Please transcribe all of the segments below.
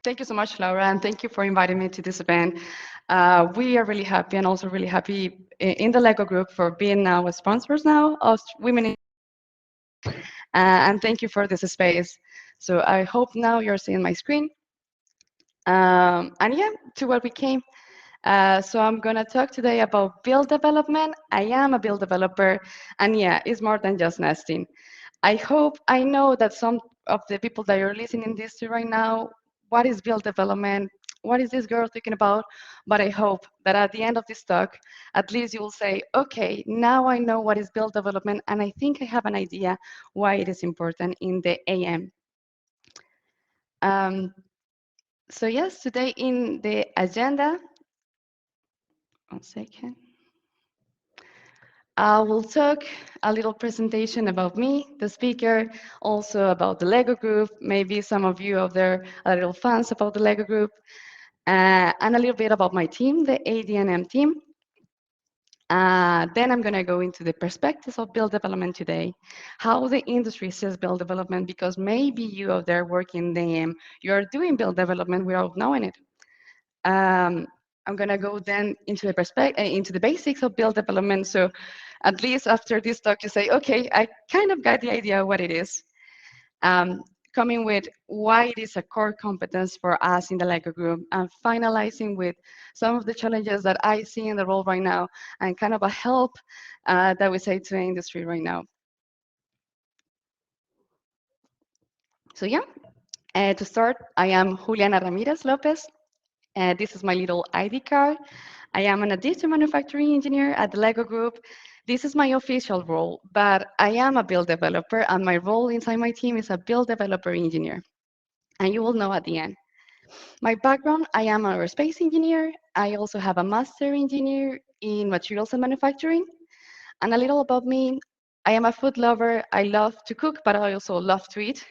Thank you so much, Laura, and thank you for inviting me to this event. We are really happy and also really happy in the LEGO group for being now as sponsors now of Women in, and thank you for this space. So I hope now you're seeing my screen. And yeah, to what we came. So I'm gonna talk today about build development. I am a build developer, and yeah, it's more than just nesting. I know that some of the people that you're listening this to right now, what is build development? What is this girl thinking about? But I hope that at the end of this talk, at least you will say, okay, now I know what is build development, and I think I have an idea why it is important in the AM. Um, so yes, today in the agenda, 1 second. I will talk a little presentation about me, the speaker, also about the LEGO group. Maybe some of you out there are little fans about the LEGO group, and a little bit about my team, the ADNM team. Then I'm going to go into the perspectives of build development today, how the industry sees build development, because maybe you out there working in the AM, you are doing build development without knowing it. Um, I'm gonna go then into the basics of build development. So at least after this talk, you say, okay, I kind of got the idea of what it is. Um, Coming with why it is a core competence for us in the LEGO group, and finalizing with some of the challenges that I see in the role right now, and kind of a help that we say to the industry right now. So yeah, to start, I am Juliana Ramirez Lopez. This is my little ID card. I am an additive manufacturing engineer at the LEGO Group. This is my official role, but I am a build developer, and my role inside my team is a build developer engineer. And you will know at the end. My background, I am an aerospace engineer. I also have a master engineer in materials and manufacturing. And a little about me, I am a food lover. I love to cook, but I also love to eat.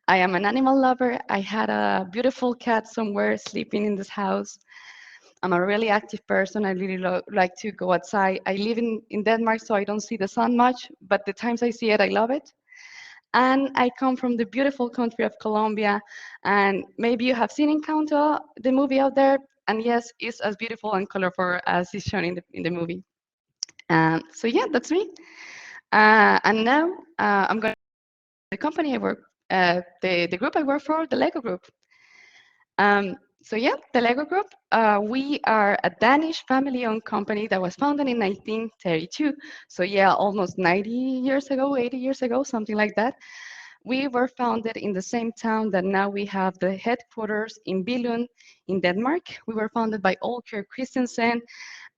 I am an animal lover. I had a beautiful cat somewhere sleeping in this house. I'm a really active person. I really like to go outside. I live in Denmark, so I don't see the sun much, but the times I see it, I love it. And I come from the beautiful country of Colombia. And maybe you have seen Encanto, the movie out there. And yes, it's as beautiful and colorful as is shown in the movie. So yeah, that's me. And now I'm going to the company I work, the group I work for, the LEGO Group. So yeah, the LEGO Group, we are a Danish family-owned company that was founded in 1932. So yeah, almost 90 years ago, 80 years ago, something like that. We were founded in the same town that now we have the headquarters in Billund in Denmark. We were founded by Olker Christensen.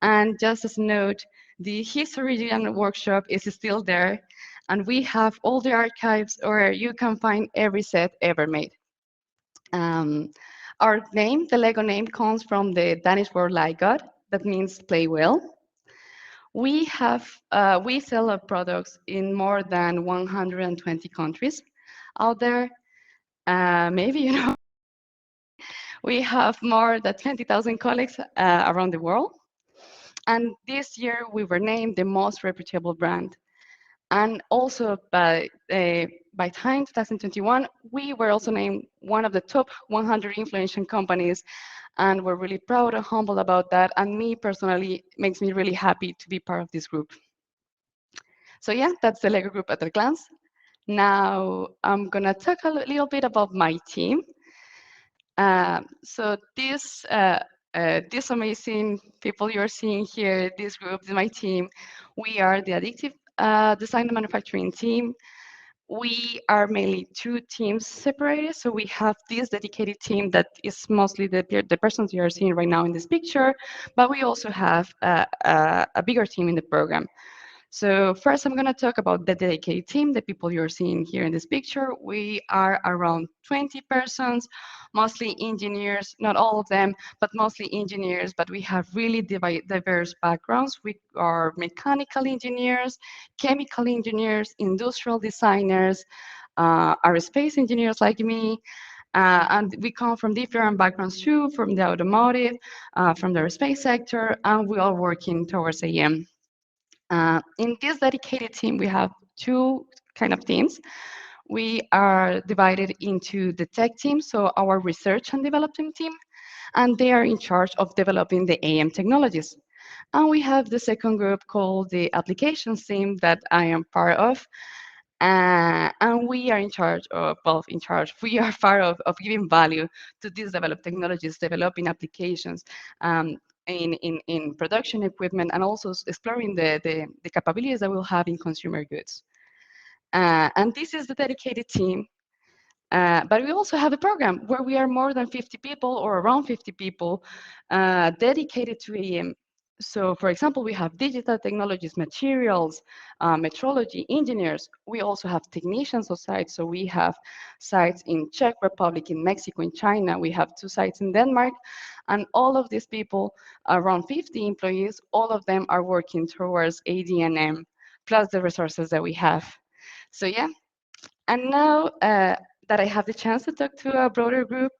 And just as a note, the History and Workshop is still there. And we have all the archives where you can find every set ever made. Um, our name, the Lego name, comes from the Danish word "legot," that means play well. We sell our products in more than 120 countries out there. Maybe you know we have more than 20,000 colleagues around the world. And this year we were named the most reputable brand. And also by time 2021, we were also named one of the top 100 influential companies, and we're really proud and humble about that. And me personally, makes me really happy to be part of this group. So yeah, that's the LEGO Group at a glance. Now I'm gonna talk a little bit about my team. So this amazing people you're seeing here, this group, my team, we are the additive design and manufacturing team. We are mainly two teams separated. So we have this dedicated team that is mostly the persons you are seeing right now in this picture, but we also have a bigger team in the program. So first, I'm going to talk about the dedicated team, the people you're seeing here in this picture. We are around 20 persons, mostly engineers, not all of them, but mostly engineers, but we have really diverse backgrounds. We are mechanical engineers, chemical engineers, industrial designers, aerospace engineers like me, and we come from different backgrounds too, from the automotive, from the aerospace sector, and we are working towards AM. In this dedicated team, we have two kind of teams. we are divided into the tech team, so our research and development team, and they are in charge of developing the AM technologies. And we have the second group called the applications team that I am part of. And we are in charge of, well, in charge, we are part of giving value to these developed technologies, developing applications in production equipment, and also exploring the capabilities that we'll have in consumer goods. And this is the dedicated team. But we also have a program where we are more than 50 people or around 50 people dedicated to AM. So, for example, we have digital technologies, materials, metrology, engineers. We also have technicians on site. So we have sites in Czech Republic, in Mexico, in China. We have 2 sites in Denmark. And all of these people, around 50 employees, all of them are working towards AD&M, plus the resources that we have. So yeah, and now that I have the chance to talk to a broader group,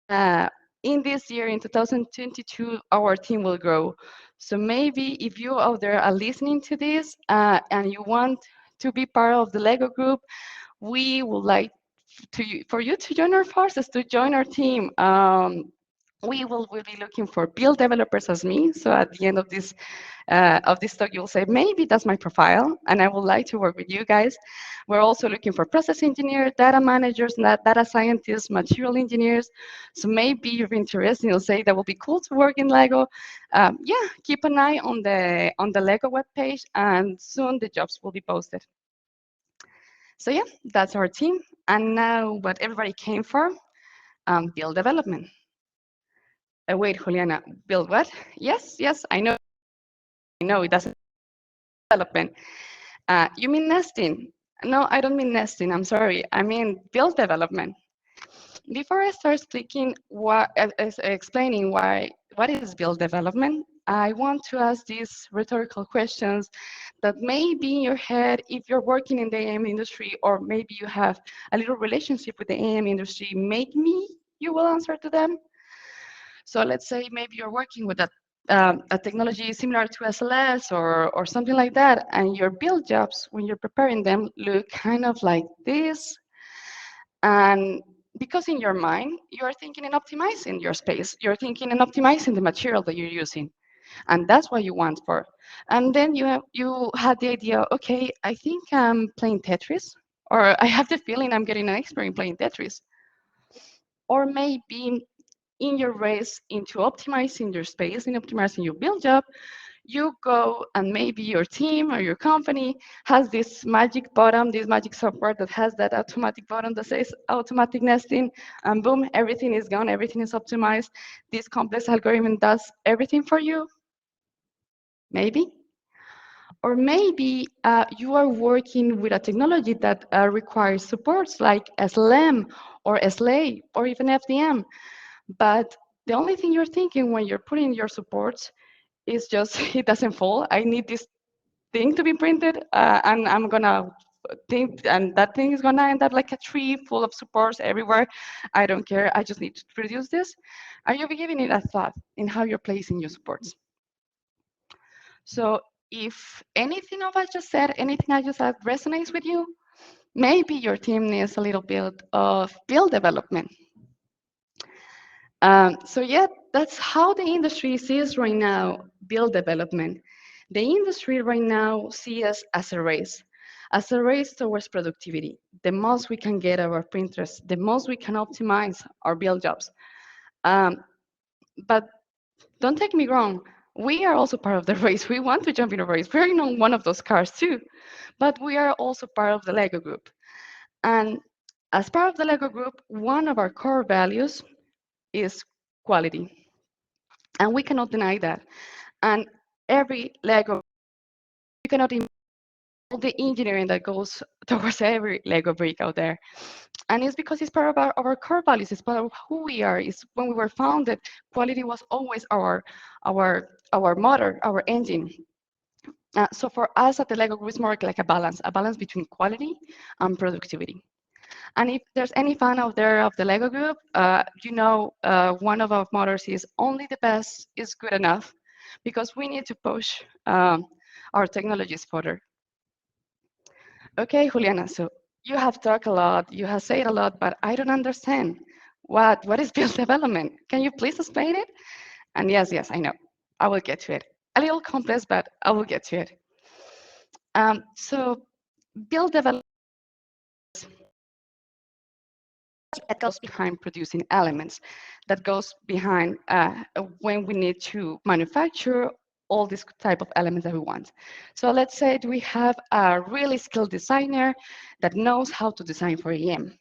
uh, in this year, in 2022, our team will grow. So maybe if you out there are listening to this and you want to be part of the Lego group, we would like for you to join our forces, to join our team. We'll be looking for build developers as me. So at the end of this talk, you'll say, maybe that's my profile, and I would like to work with you guys. We're also looking for process engineers, data managers, data scientists, material engineers. So maybe you're interested, you'll say that will be cool to work in Lego. Yeah, keep an eye on the Lego webpage, and soon the jobs will be posted. So yeah, that's our team. And now what everybody came for, build development. Wait, Juliana, build what? Yes, yes, I know it doesn't development. You mean nesting? No, I don't mean nesting. I'm sorry. I mean build development. Before I start speaking, explaining what is build development, I want to ask these rhetorical questions that may be in your head if you're working in the AM industry, or maybe you have a little relationship with the AM industry. Maybe you will answer to them. So let's say maybe you're working with a technology similar to SLS or something like that, and your build jobs, when you're preparing them, look kind of like this. And because in your mind, you're thinking in optimizing your space, you're thinking in optimizing the material that you're using. And that's what you want for. And then you had the idea, okay, I think I'm playing Tetris, or I have the feeling I'm getting an expert in playing Tetris. Or maybe in your race into optimizing your space and optimizing your build job, you go and maybe your team or your company has this magic button, this magic software that has that automatic button that says automatic nesting, and boom, everything is gone, everything is optimized. This complex algorithm does everything for you, maybe. Or maybe you are working with a technology that requires supports like SLM or SLA or even FDM. But the only thing you're thinking when you're putting your supports is just, it doesn't fall. I need this thing to be printed, and I'm gonna think, and that thing is gonna end up like a tree full of supports everywhere. I don't care. I just need to produce this. Are you giving it a thought in how you're placing your supports? So if anything of I just said, anything I just said resonates with you, maybe your team needs a little bit of build development. So yeah, that's how the industry sees right now build development. The industry right now sees us as a race towards productivity. The most we can get our printers, the most we can optimize our build jobs. But don't take me wrong, we are also part of the race. We want to jump in a race. We're in one of those cars too, but we are also part of the Lego group. And as part of the Lego group, one of our core values is quality. And we cannot deny that. And every Lego, you cannot imagine all the engineering that goes towards every Lego brick out there. And it's because it's part of our core values, it's part of who we are. It's when we were founded, quality was always our motor, our engine. So for us at the Lego Group, it's more like a balance between quality and productivity. And if there's any fan out there of the Lego Group, you know one of our mottos is only the best is good enough, because we need to push our technologies further. Okay, Juliana, so You have talked a lot, you have said a lot, but I don't understand. What is build development? Can you please explain it? And yes, I know. I will get to it. A little complex, but I will get to it. So build development that goes behind producing elements, that goes behind when we need to manufacture all these type of elements that we want. So let's say we have a really skilled designer that knows how to design for EM.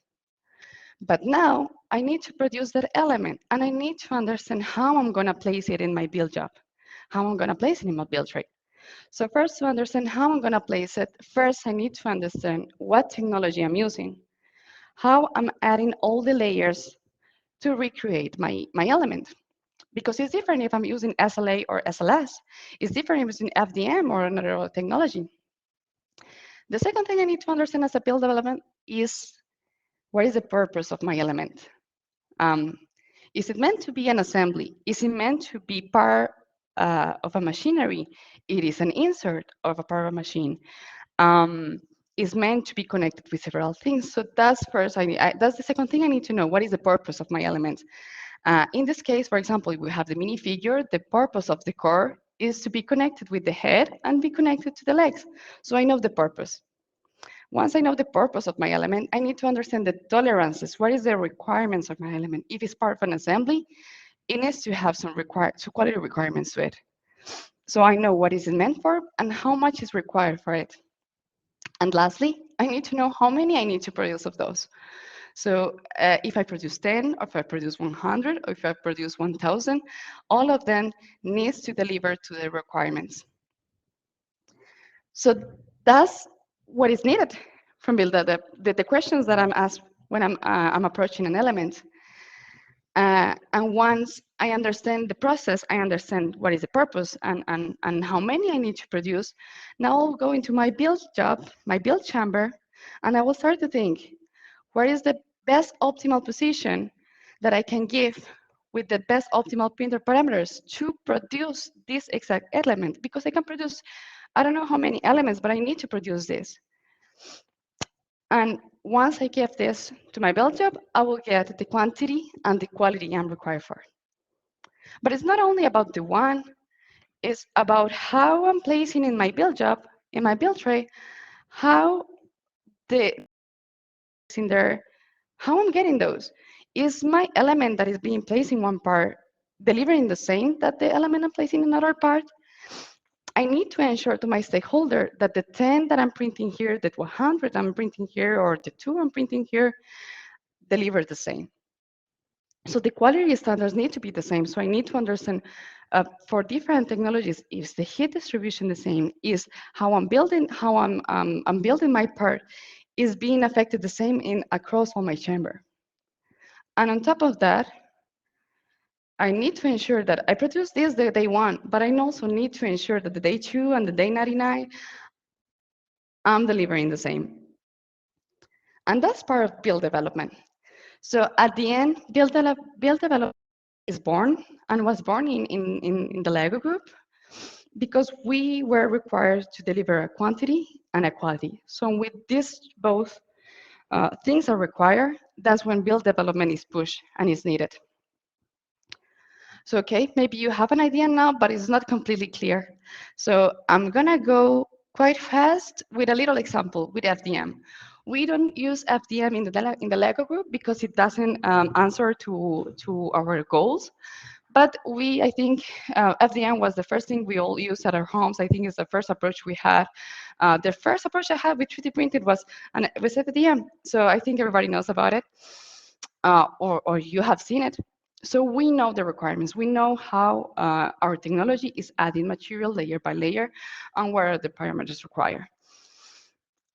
But now I need to produce that element and I need to understand how I'm going to place it in my build job, how I'm going to place it in my build tray. So first, to understand how I'm going to place it, first I need to understand what technology I'm using, how I'm adding all the layers to recreate my element. Because it's different if I'm using SLA or SLS. It's different if I'm using FDM or another technology. The second thing I need to understand as a build development is what is the purpose of my element? Um, is it meant to be an assembly? Is it meant to be part of a machinery? It is an insert of a part of a machine. Is meant to be connected with several things. So that's first. That's the second thing I need to know. What is the purpose of my element? In this case, for example, we have the minifigure. The purpose of the core is to be connected with the head and be connected to the legs. So I know the purpose. Once I know the purpose of my element, I need to understand the tolerances. What is the requirements of my element? If it's part of an assembly, it needs to have some quality requirements to it. So I know what is it meant for and how much is required for it. And lastly, I need to know how many I need to produce of those. So if I produce 10, or if I produce 100, or if I produce 1,000, all of them needs to deliver to the requirements. So that's what is needed from Builder. The questions that I'm asked when I'm approaching an element. And once I understand the process, I understand what is the purpose and how many I need to produce. Now I'll go into my build job, my build chamber, and I will start to think, where is the best optimal position that I can give with the best optimal printer parameters to produce this exact element? Because I can produce, I don't know how many elements, but I need to produce this. And once I give this to my build job, I will get the quantity and the quality I'm required for. But it's not only about the one, it's about how I'm placing in my build job, in my build tray, how the in there, how I'm getting those. Is my element that is being placed in one part delivering the same that the element I'm placing in another part? I need to ensure to my stakeholder that the 10 that I'm printing here, that 100 I'm printing here, or the 2 I'm printing here, deliver the same. So the quality standards need to be the same. So I need to understand for different technologies, is the heat distribution the same? Is how I'm building, I'm building my part, is being affected the same in across all my chamber. And on top of that, I need to ensure that I produce this the day one, but I also need to ensure that the day two and the day 99, I'm delivering the same. And that's part of build development. So at the end, build development is born and was born in the Lego group because we were required to deliver a quantity and a quality. So with these both things are required, that's when build development is pushed and is needed. So, okay, maybe you have an idea now, but it's not completely clear. So I'm gonna go quite fast with a little example with FDM. We don't use FDM in the Lego group because it doesn't answer to our goals. But I think FDM was the first thing we all used at our homes. I think it's the first approach we had. The first approach I had with 3D printed was FDM. So I think everybody knows about it, or you have seen it. So we know the requirements. We know how our technology is adding material layer by layer and where the parameters require.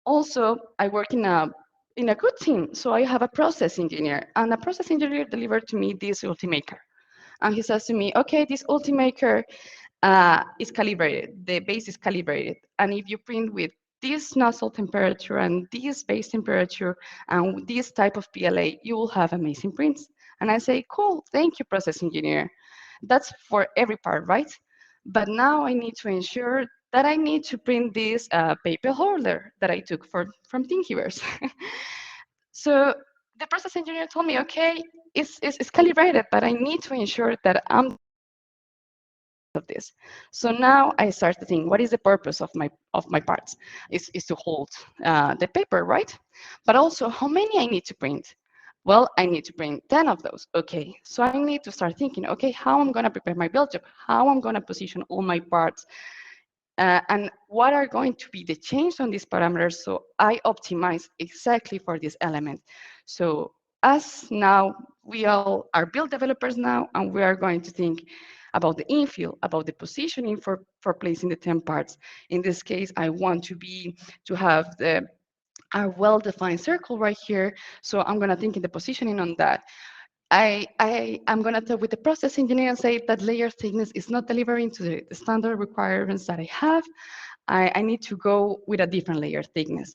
Also, I work in a good team. So I have a process engineer, and a process engineer delivered to me this Ultimaker. And he says to me, okay, this Ultimaker is calibrated, the base is calibrated. And if you print with this nozzle temperature and this base temperature and this type of PLA, you will have amazing prints. And I say, cool, thank you, process engineer. That's for every part, right? But now I need to ensure that I need to print this paper holder that I took from Thingiverse. So the process engineer told me, okay, it's calibrated, but I need to ensure that I'm of this. So now I start to think, what is the purpose of my parts? Is to hold the paper, right? But also, how many I need to print? Well, I need to print 10 of those. Okay, so I need to start thinking, okay, how I'm gonna prepare my build job, how I'm gonna position all my parts, and what are going to be the change on these parameters so I optimize exactly for this element. So as now, we all are build developers now, and we are going to think about the infill, about the positioning for placing the 10 parts. In this case, I want to have a well-defined circle right here. So I'm gonna think in the positioning on that. I'm going to talk with the process engineer and say that layer thickness is not delivering to the standard requirements that I have. I need to go with a different layer thickness.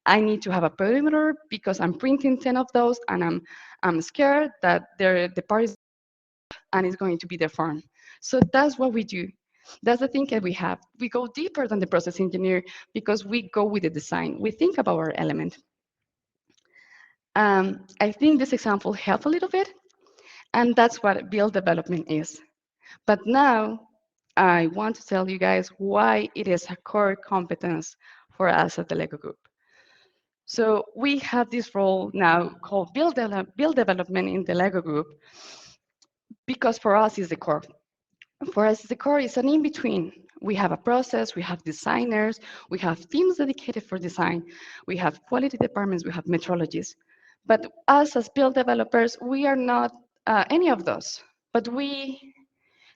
I need to have a perimeter because I'm printing 10 of those, and I'm scared that the part is and it's going to be deformed. So that's what we do. That's the thing that we have. We go deeper than the process engineer because we go with the design. We think about our element. I think this example helped a little bit, and that's what build development is. But now I want to tell you guys why it is a core competence for us at the LEGO Group. So we have this role now called build development in the LEGO Group because for us is the core. For us, the core is an in-between. We have a process, we have designers, we have teams dedicated for design, we have quality departments, we have metrologists. But us as build developers, we are not any of those. But we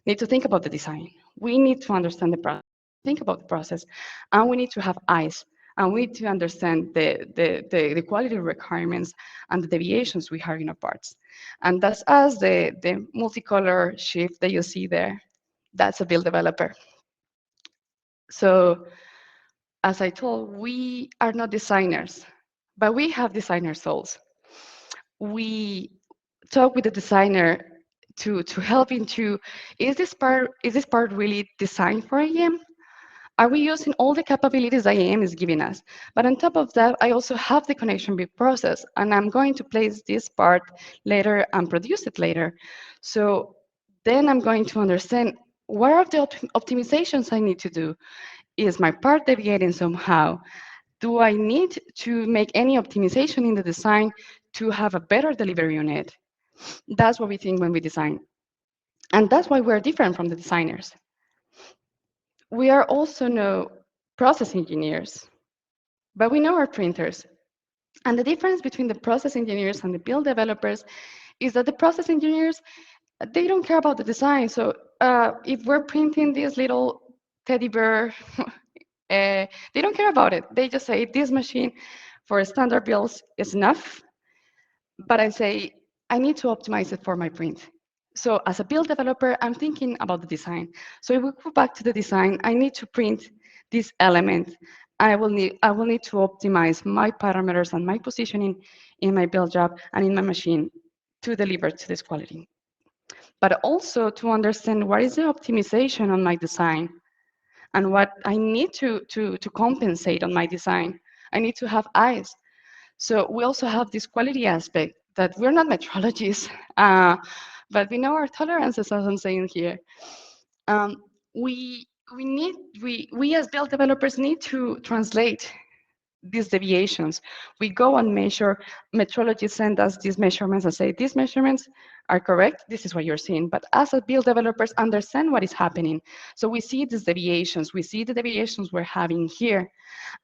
need to think about the design. We need to understand the process, think about the process, and we need to have eyes, and we need to understand the quality requirements and the deviations we have in our parts. And that's us, the multicolor shift that you see there. That's a build developer. So as I told, we are not designers, but we have designer souls. We talk with the designer to help into, is this part really designed for IAM? Are we using all the capabilities IAM is giving us? But on top of that, I also have the connection with process, and I'm going to place this part later and produce it later. So then I'm going to understand what are the optimizations I need to do? Is my part deviating somehow? Do I need to make any optimization in the design to have a better delivery on it? That's what we think when we design. And that's why we're different from the designers. We are also no process engineers, but we know our printers. And the difference between the process engineers and the build developers is that the process engineers, they don't care about the design. So if we're printing this little teddy bear, they don't care about it. They just say this machine for standard builds is enough, but I say I need to optimize it for my print. So as a build developer, I'm thinking about the design. So if we go back to the design, I need to print this element. I will need to optimize my parameters and my positioning in my build job and in my machine to deliver to this quality. But also to understand what is the optimization on my design and what I need to compensate on my design. I need to have eyes. So we also have this quality aspect that we're not metrologists, but we know our tolerances, as I'm saying here. Um, we we as build developers need to translate these deviations. We go and measure, metrologists send us these measurements and say, these measurements are correct, this is what you're seeing. But as a build developers understand what is happening. So we see these deviations, we see the deviations we're having here,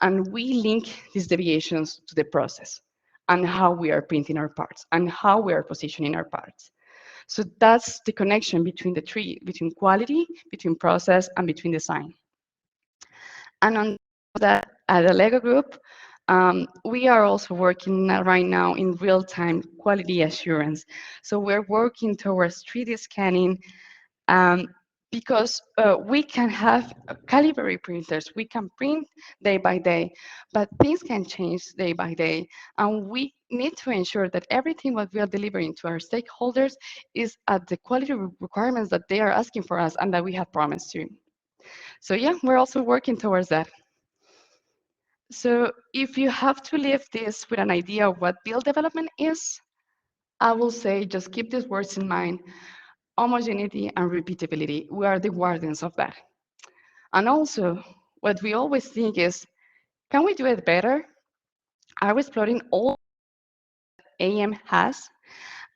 and we link these deviations to the process and how we are printing our parts and how we are positioning our parts. So that's the connection between the three, between quality, between process, and between design. And on that, at the LEGO Group, we are also working right now in real-time quality assurance. So we're working towards 3D scanning um, because we can have calibre printers. We can print day by day, but things can change day by day. And we need to ensure that everything what we are delivering to our stakeholders is at the quality requirements that they are asking for us and that we have promised to. So yeah, we're also working towards that. So if you have to leave this with an idea of what build development is, I will say just keep these words in mind: homogeneity and repeatability. We are the guardians of that. And also, what we always think is, can we do it better? Are we exploring all AM has?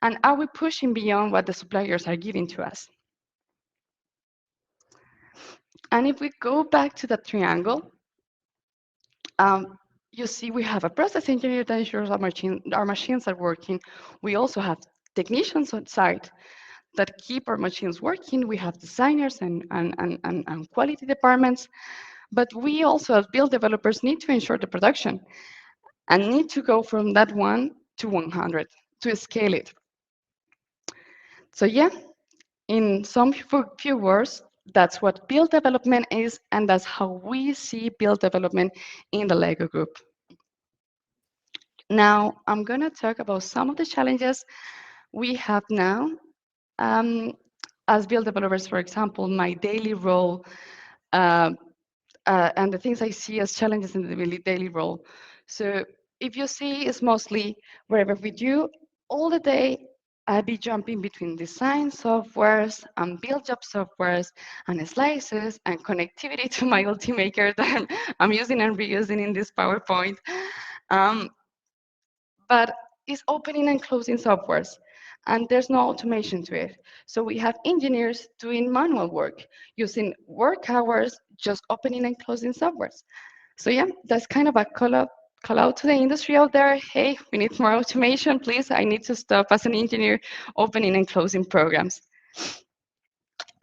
And are we pushing beyond what the suppliers are giving to us? And if we go back to the triangle, um, you see we have a process engineer that ensures our machines are working. We also have technicians on site that keep our machines working. We have designers and quality departments. But we also, as build developers, need to ensure the production and need to go from that 1 to 100 to scale it. So yeah, in some few words, that's what build development is, and that's how we see build development in the LEGO group. Now, I'm going to talk about some of the challenges we have now. Um, as build developers, for example, my daily role uh, and the things I see as challenges in the daily role. So if you see, it's mostly wherever we do all the day, I be jumping between design softwares and build job softwares and slices and connectivity to my Ultimaker that I'm using and reusing in this PowerPoint. Um, but it's opening and closing softwares, and there's no automation to it. So we have engineers doing manual work, using work hours, just opening and closing softwares. So yeah, that's kind of a call out to the industry out there. Hey, we need more automation, please. I need to stop as an engineer opening and closing programs.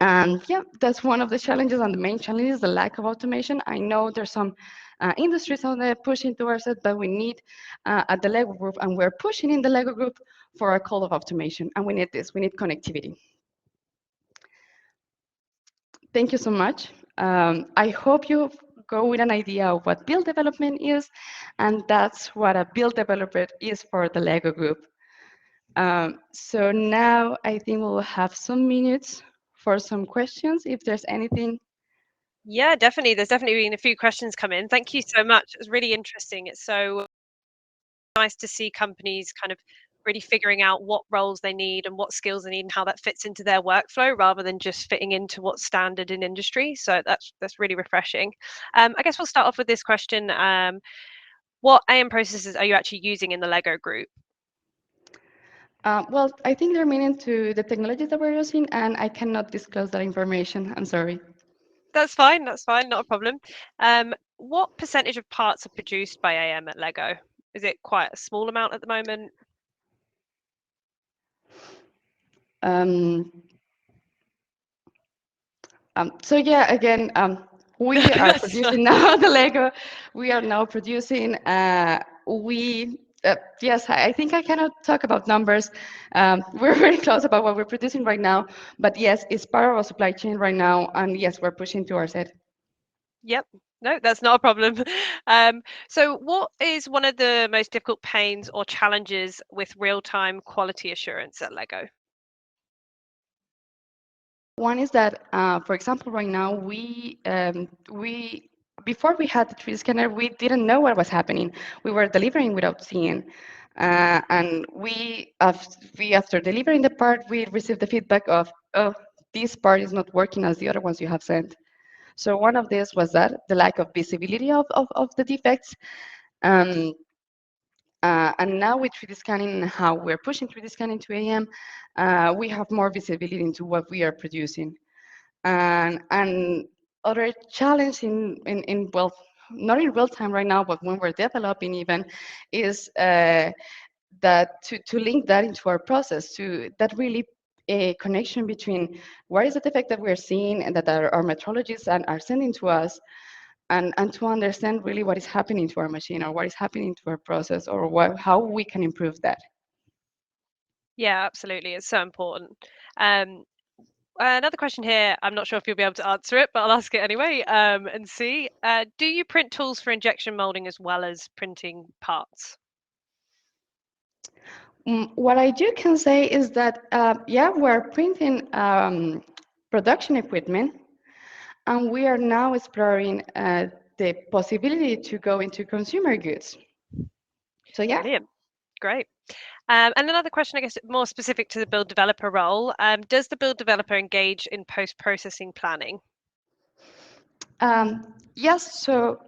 And yeah, that's one of the challenges, and the main challenge is the lack of automation. I know there's some industries out there pushing towards it, but we need at the Lego group, and we're pushing in the Lego group for a call of automation, and we need this, we need connectivity. Thank you so much. I hope you go with an idea of what build development is, and that's what a build developer is for the Lego group. So now I think we'll have some minutes for some questions, if there's anything. Yeah, definitely. There's definitely been a few questions come in. Thank you so much. It's really interesting. It's so nice to see companies kind of really figuring out what roles they need and what skills they need and how that fits into their workflow rather than just fitting into what's standard in industry. So that's really refreshing. I guess we'll start off with this question. What AM processes are you actually using in the Lego group? Well, I think they're meaning to the technologies that we're using, and I cannot disclose that information. I'm sorry. That's fine. That's fine. Not a problem. What percentage of parts are produced by AM at Lego? Is it quite a small amount at the moment? Um, so yeah, again, we are That's fine. producing now the Lego. We are now producing. Yes, I think I cannot talk about numbers. We're very close about what we're producing right now, but yes, it's part of our supply chain right now, and yes, we're pushing towards it. Yep. No, that's not a problem. So what is one of the most difficult pains or challenges with real-time quality assurance at Lego? One is that, for example, right now we before we had the 3D scanner, we didn't know what was happening. We were delivering without seeing, and we after delivering the part, we received the feedback of, oh, this part is not working as the other ones you have sent. So one of this was that the lack of visibility of the defects. Um, and now with 3D scanning and how we're pushing 3D scanning to AM, we have more visibility into what we are producing. And other challenge in well, not in real time right now, but when we're developing even, is that to link that into our process, to that really a connection between what is the defect that we're seeing and that our metrologists are sending to us, and to understand really what is happening to our machine or what is happening to our process, or how we can improve that. Yeah, absolutely. It's so important. Um, Another question here. I'm not sure if you'll be able to answer it, but I'll ask it anyway and see. Do you print tools for injection molding as well as printing parts? What I do can say is that, yeah, we're printing production equipment, And we are now exploring the possibility to go into consumer goods. So yeah. Brilliant. Great. And another question, I guess, more specific to the build developer role. Does the build developer engage in post-processing planning? Yes, so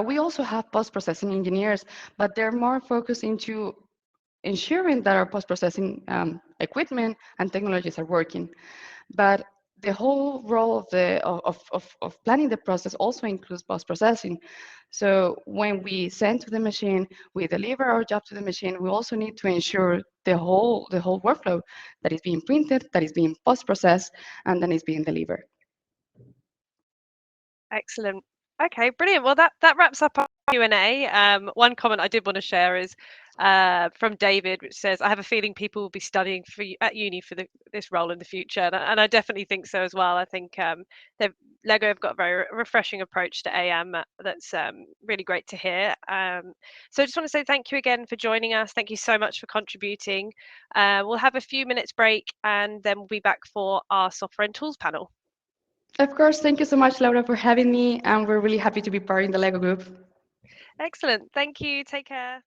we also have post-processing engineers, but they're more focused into ensuring that our post-processing equipment and technologies are working. But the whole role of of planning the process also includes post-processing. So when we send to the machine, we deliver our job to the machine, we also need to ensure the whole workflow that is being printed, that is being post-processed, and then is being delivered. Excellent. Okay, brilliant. Well, that wraps up our Q&A. One comment I did want to share is from David, which says, "I have a feeling people will be studying at uni for this role in the future," and I definitely think so as well. I think Lego have got a very refreshing approach to AM that's really great to hear. So I just want to say thank you again for joining us. Thank you so much for contributing. We'll have a few minutes break, and then we'll be back for our software and tools panel. Of course, thank you so much, Laura, for having me, and we're really happy to be part in the Lego group. Excellent. Thank you. Take care.